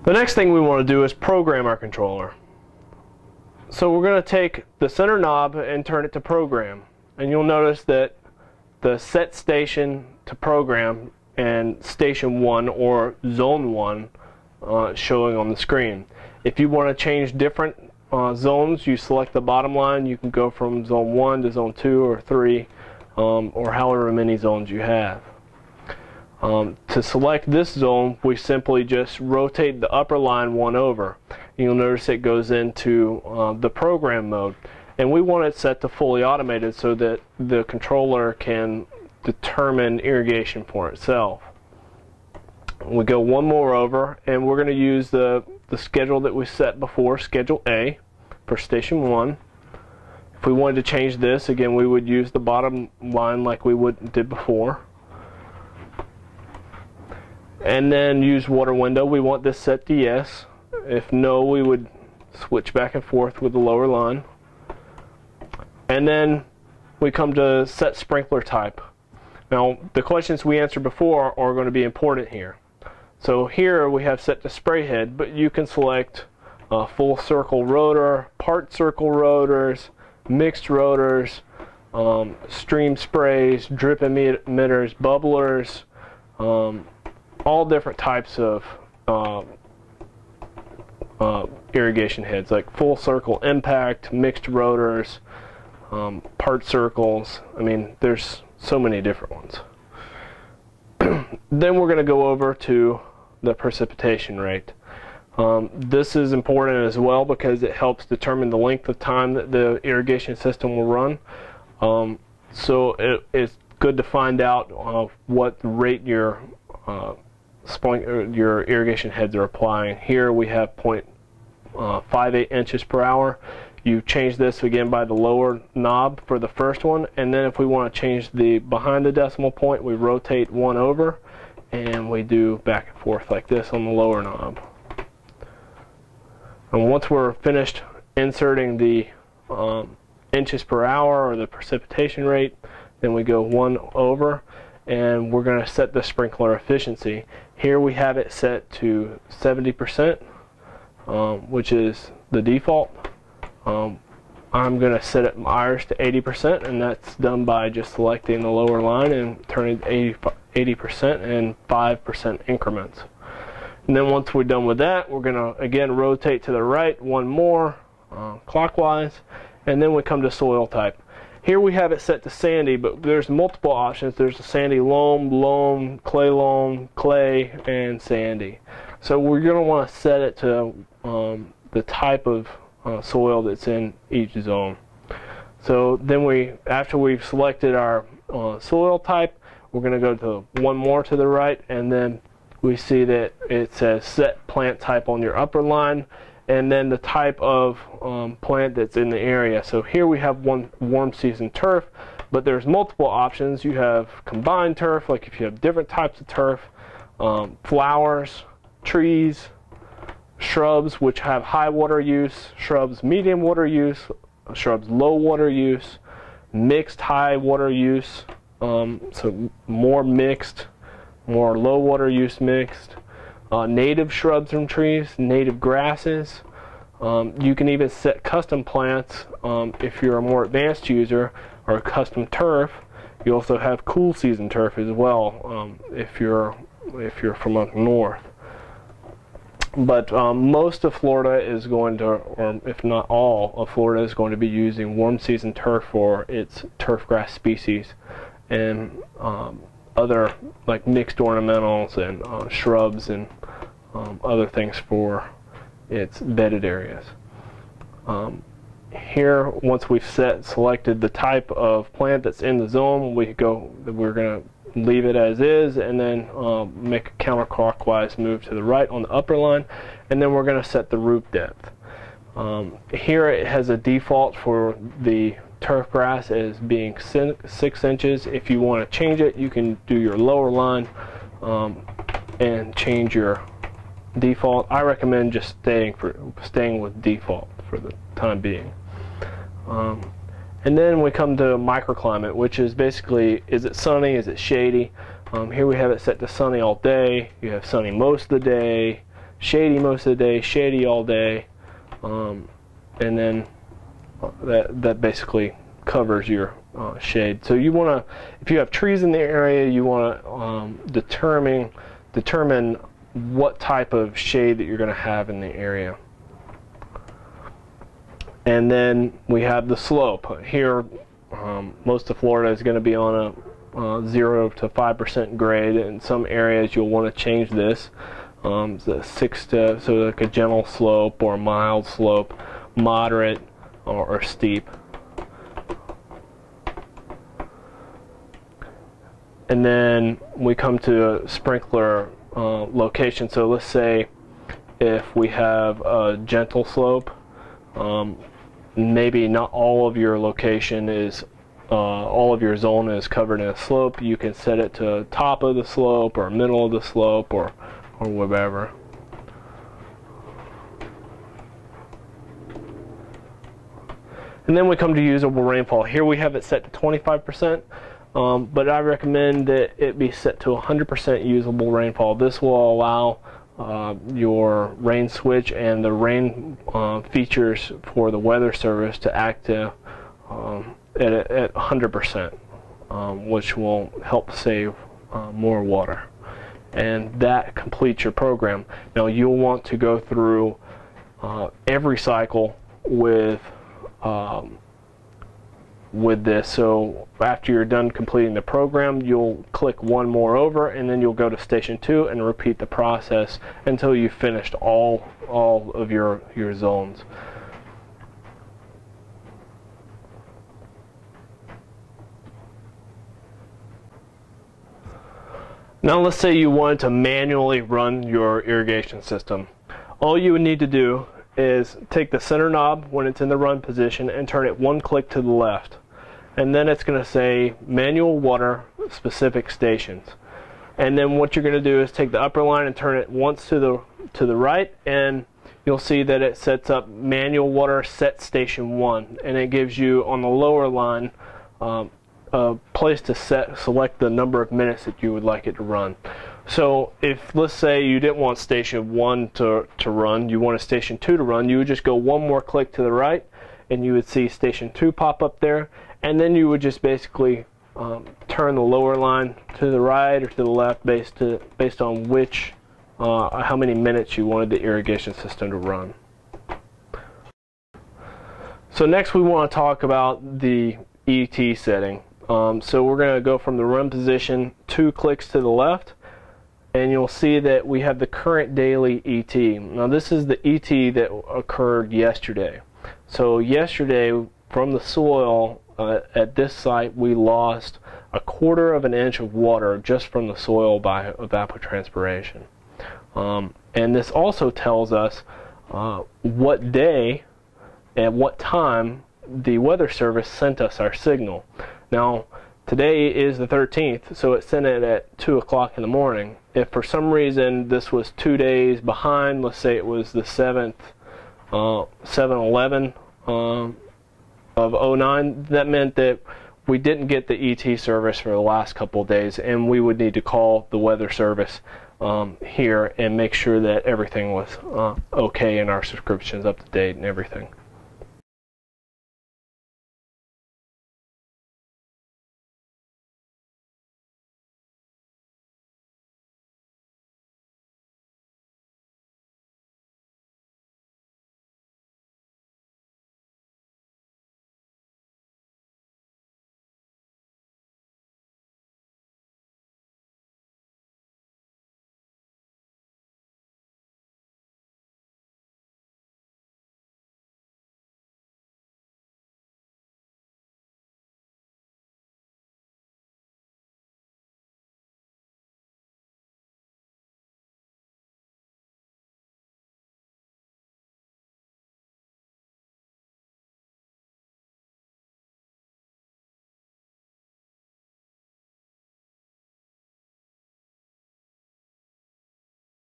The next thing we want to do is program our controller. So we're going to take the center knob and turn it to program. And you'll notice that the set station to program and station 1 or zone 1 showing on the screen. If you want to change different zones, you select the bottom line. You can go from zone 1 to zone 2 or 3 or however many zones you have. To select this zone, we simply just rotate the upper line 1 over. You'll notice it goes into the program mode. And we want it set to fully automated so that the controller can determine irrigation for itself. We go 1 more over, and we're going to use the schedule that we set before, Schedule A, for Station 1. If we wanted to change this, again, we would use the bottom line like we did before. And then use water window. We want this set to yes. If no, we would switch back and forth with the lower line. And then we come to set sprinkler type. Now, the questions we answered before are going to be important here. So here we have set to spray head, but you can select full circle rotor, part circle rotors, mixed rotors, stream sprays, drip emitters, bubblers, all different types of irrigation heads, like full circle impact, mixed rotors, part circles. I mean, there's so many different ones. Then we're going to go over to the precipitation rate. This is important as well because it helps determine the length of time that the irrigation system will run. So it's good to find out what rate your irrigation heads are applying. Here we have 0.58 inches per hour. You change this again by the lower knob for the first one, and then if we want to change the behind the decimal point, we rotate 1 over and we do back and forth like this on the lower knob. And once we're finished inserting the inches per hour or the precipitation rate, then we go 1 over and we're going to set the sprinkler efficiency. Here we have it set to 70%, which is the default. I'm going to set it ours to 80%, and that's done by just selecting the lower line and turning it 80% in 5% increments. And then once we're done with that, we're going to again rotate to the right 1 more clockwise, and then we come to soil type. Here we have it set to sandy, but there's multiple options. There's a sandy loam, clay, and sandy. So we're going to want to set it to the type of soil that's in each zone. So then after we've selected our soil type, we're going to go to 1 more to the right, and then we see that it says set plant type on your upper line, and then the type of plant that's in the area. So here we have warm season turf, but there's multiple options. You have combined turf, like if you have different types of turf, flowers, trees, shrubs which have high water use, shrubs medium water use, shrubs low water use, mixed high water use, so more mixed, more low water use mixed, native shrubs and trees, native grasses. You can even set custom plants if you're a more advanced user, or custom turf. You also have cool season turf as well if you're from up north. But most of Florida is going to, or if not all of Florida, is going to be using warm season turf for its turf grass species, and other like mixed ornamentals and shrubs and other things for its bedded areas. Here, once we've selected the type of plant that's in the zone, we're going to leave it as is, and then make a counterclockwise move to the right on the upper line, and then we're going to set the root depth. Here it has a default for the turf grass as being 6 inches. If you want to change it, you can do your lower line and change your default. I recommend just staying with default for the time being. And then we come to microclimate, which is basically, is it sunny, is it shady? Here we have it set to sunny all day. You have sunny most of the day. shady most of the day, shady all day, and then that basically covers your shade. So you want to, if you have trees in the area, you want to determine what type of shade that you're going to have in the area. And then we have the slope. Here, most of Florida is going to be on a 0 to 5% grade. In some areas, you'll want to change this. So like a gentle slope or a mild slope, moderate or steep. And then we come to a sprinkler location. So let's say if we have a gentle slope, maybe not all of your location is, all of your zone is covered in a slope. You can set it to top of the slope or middle of the slope or whatever. And then we come to usable rainfall. Here we have it set to 25%. But I recommend that it be set to 100% usable rainfall. This will allow your rain switch and the rain features for the weather service to act at 100%, which will help save more water. And that completes your program. Now you'll want to go through every cycle with this. So after you're done completing the program, you'll click one more over, and then you'll go to station 2 and repeat the process until you've finished all of your zones. Now let's say you wanted to manually run your irrigation system. All you would need to do is take the center knob when it's in the run position and turn it one click to the left. And then it's going to say manual water specific stations. And then what you're going to do is take the upper line and turn it once to the right, and you'll see that it sets up manual water set station 1, and it gives you on the lower line a place to select the number of minutes that you would like it to run. So if, let's say, you didn't want station 1 to run, you wanted station 2 to run, you would just go one more click to the right and you would see station 2 pop up there, and then you would just basically turn the lower line to the right or to the left based on which how many minutes you wanted the irrigation system to run. So next we want to talk about the ET setting. So we're going to go from the run position 2 clicks to the left, and you'll see that we have the current daily ET. Now this is the ET that occurred yesterday. So yesterday from the soil at this site we lost 1/4 of an inch of water just from the soil by evapotranspiration. And this also tells us what day and what time the Weather Service sent us our signal. Now today is the 13th, so it sent it at 2 o'clock in the morning. If for some reason this was 2 days behind, let's say it was the 7th, 7/11 of 09, that meant that we didn't get the ET service for the last couple of days, and we would need to call the Weather Service here and make sure that everything was okay and our subscriptions up to date and everything.